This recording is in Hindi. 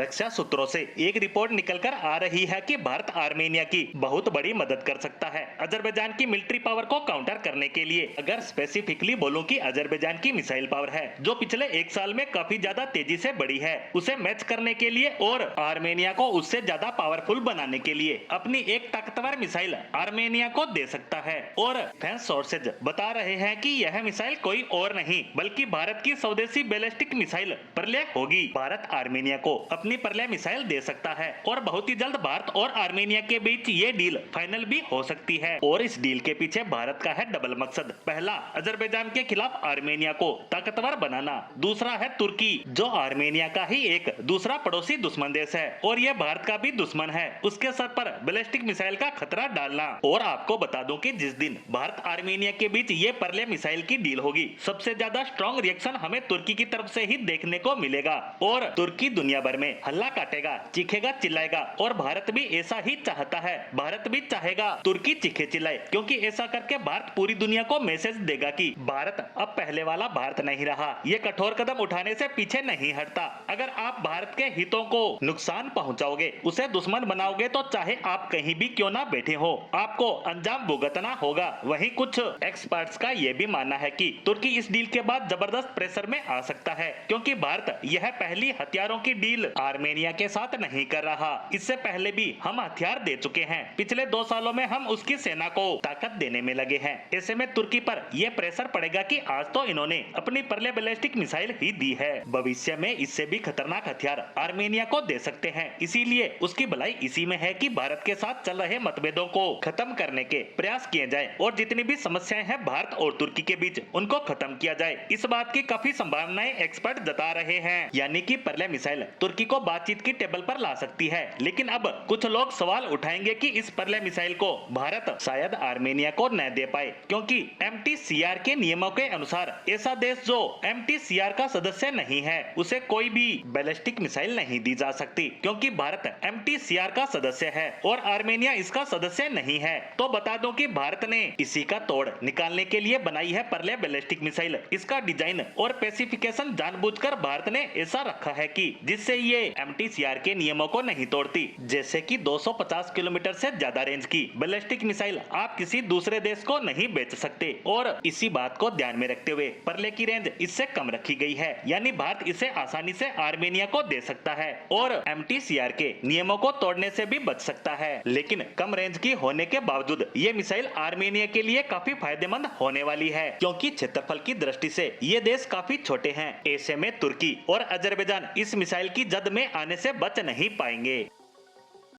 रक्षा सूत्रों से एक रिपोर्ट निकलकर आ रही है कि भारत आर्मेनिया की बहुत बड़ी मदद कर सकता है अजरबैजान की मिलिट्री पावर को काउंटर करने के लिए। अगर स्पेसिफिकली बोलूं कि अजरबैजान की मिसाइल पावर है जो पिछले एक साल में काफी ज्यादा तेजी से बढ़ी है, उसे मैच करने के लिए और आर्मेनिया को उससे ज्यादा पावरफुल बनाने के लिए अपनी एक ताकतवर मिसाइल आर्मेनिया को दे सकता है। और डिफेंस सोर्सेज बता रहे हैं कि यह मिसाइल कोई और नहीं बल्कि भारत की स्वदेशी बैलिस्टिक मिसाइल प्रलय होगी। भारत आर्मेनिया को अपनी प्रलय मिसाइल दे सकता है और बहुत ही जल्द भारत और आर्मेनिया के बीच ये डील फाइनल भी हो सकती है। और इस डील के पीछे भारत का है डबल मकसद। पहला, अजरबैजान के खिलाफ आर्मेनिया को ताकतवर बनाना। दूसरा है तुर्की, जो आर्मेनिया का ही एक दूसरा पड़ोसी दुश्मन देश है और ये भारत का भी दुश्मन है, उसके सर पर बैलिस्टिक मिसाइल का खतरा डालना। और आपको बता दूं कि जिस दिन भारत आर्मेनिया के बीच ये प्रलय मिसाइल की डील होगी, सबसे ज्यादा स्ट्रॉन्ग रिएक्शन हमें तुर्की की तरफ से ही देखने को मिलेगा। और तुर्की दुनिया भर में हल्ला काटेगा, चीखेगा, चिल्लाएगा और भारत भी ऐसा ही चाहता है। भारत भी चाहेगा तुर्की चीखे चिल्लाए, क्योंकि ऐसा करके भारत पूरी दुनिया को मैसेज देगा कि भारत अब पहले वाला भारत नहीं रहा, ये कठोर कदम उठाने से पीछे नहीं हटता। अगर आप भारत के हितों को नुकसान पहुंचाओगे, उसे दुश्मन बनाओगे, तो चाहे आप कहीं भी क्यों ना बैठे हो, आपको अंजाम भुगतना होगा। वहीं कुछ एक्सपर्ट्स का ये भी मानना है कि तुर्की इस डील के बाद जबरदस्त प्रेशर में आ सकता है, क्योंकि भारत यह पहली हथियारों की डील आर्मेनिया के साथ नहीं कर रहा। इससे पहले भी हम हथियार दे चुके हैं। पिछले 2 सालों में हम उसकी सेना को ताकत देने में लगे हैं। ऐसे में तुर्की पर यह प्रेशर पड़ेगा कि आज तो इन्होंने अपनी प्रलय बैलिस्टिक मिसाइल ही दी है, भविष्य में इससे भी खतरनाक हथियार आर्मेनिया को दे सकते हैं। इसीलिए उसकी भलाई इसी में है कि भारत के साथ चल रहे मतभेदों को खत्म करने के प्रयास किए जाए और जितनी भी समस्याएं हैं भारत और तुर्की के बीच, उनको खत्म किया जाए। इस बात की काफी संभावनाएं एक्सपर्ट जता रहे हैं, यानी कि प्रलय मिसाइल तुर्की को बातचीत की टेबल पर ला सकती है। लेकिन अब कुछ लोग सवाल उठाएंगे कि इस प्रलय मिसाइल को भारत शायद आर्मेनिया को न दे पाए, क्योंकि एमटीसीआर के नियमों के अनुसार ऐसा देश जो एमटीसीआर का सदस्य नहीं है, उसे कोई भी बैलिस्टिक मिसाइल नहीं दी जा सकती, क्योंकि भारत एमटीसीआर का सदस्य है और आर्मेनिया इसका सदस्य नहीं है। तो बता दूं कि भारत ने इसी का तोड़ निकालने के लिए बनाई है प्रलय बैलिस्टिक मिसाइल। इसका डिजाइन और स्पेसिफिकेशन जानबूझकर भारत ने ऐसा रखा है कि जिससे ये एमटीसीआर के नियमों को नहीं तोड़ती, जैसे कि 250 किलोमीटर से ज्यादा रेंज की बैलिस्टिक मिसाइल आप किसी दूसरे देश को नहीं बेच सकते। और इसी बात को ध्यान में रखते हुए प्रलय की रेंज इससे कम रखी गई है, यानी भारत इसे आसानी से आर्मेनिया को दे सकता है और एमटीसीआर के नियमों को तोड़ने से भी बच सकता है। लेकिन कम रेंज की होने के बावजूद ये मिसाइल आर्मेनिया के लिए काफी फायदेमंद होने वाली है, क्योंकि क्षेत्रफल की दृष्टि से ये देश काफी छोटे हैं। ऐसे में तुर्की और अजरबैजान इस मिसाइल की जद में आने से बच नहीं पाएंगे।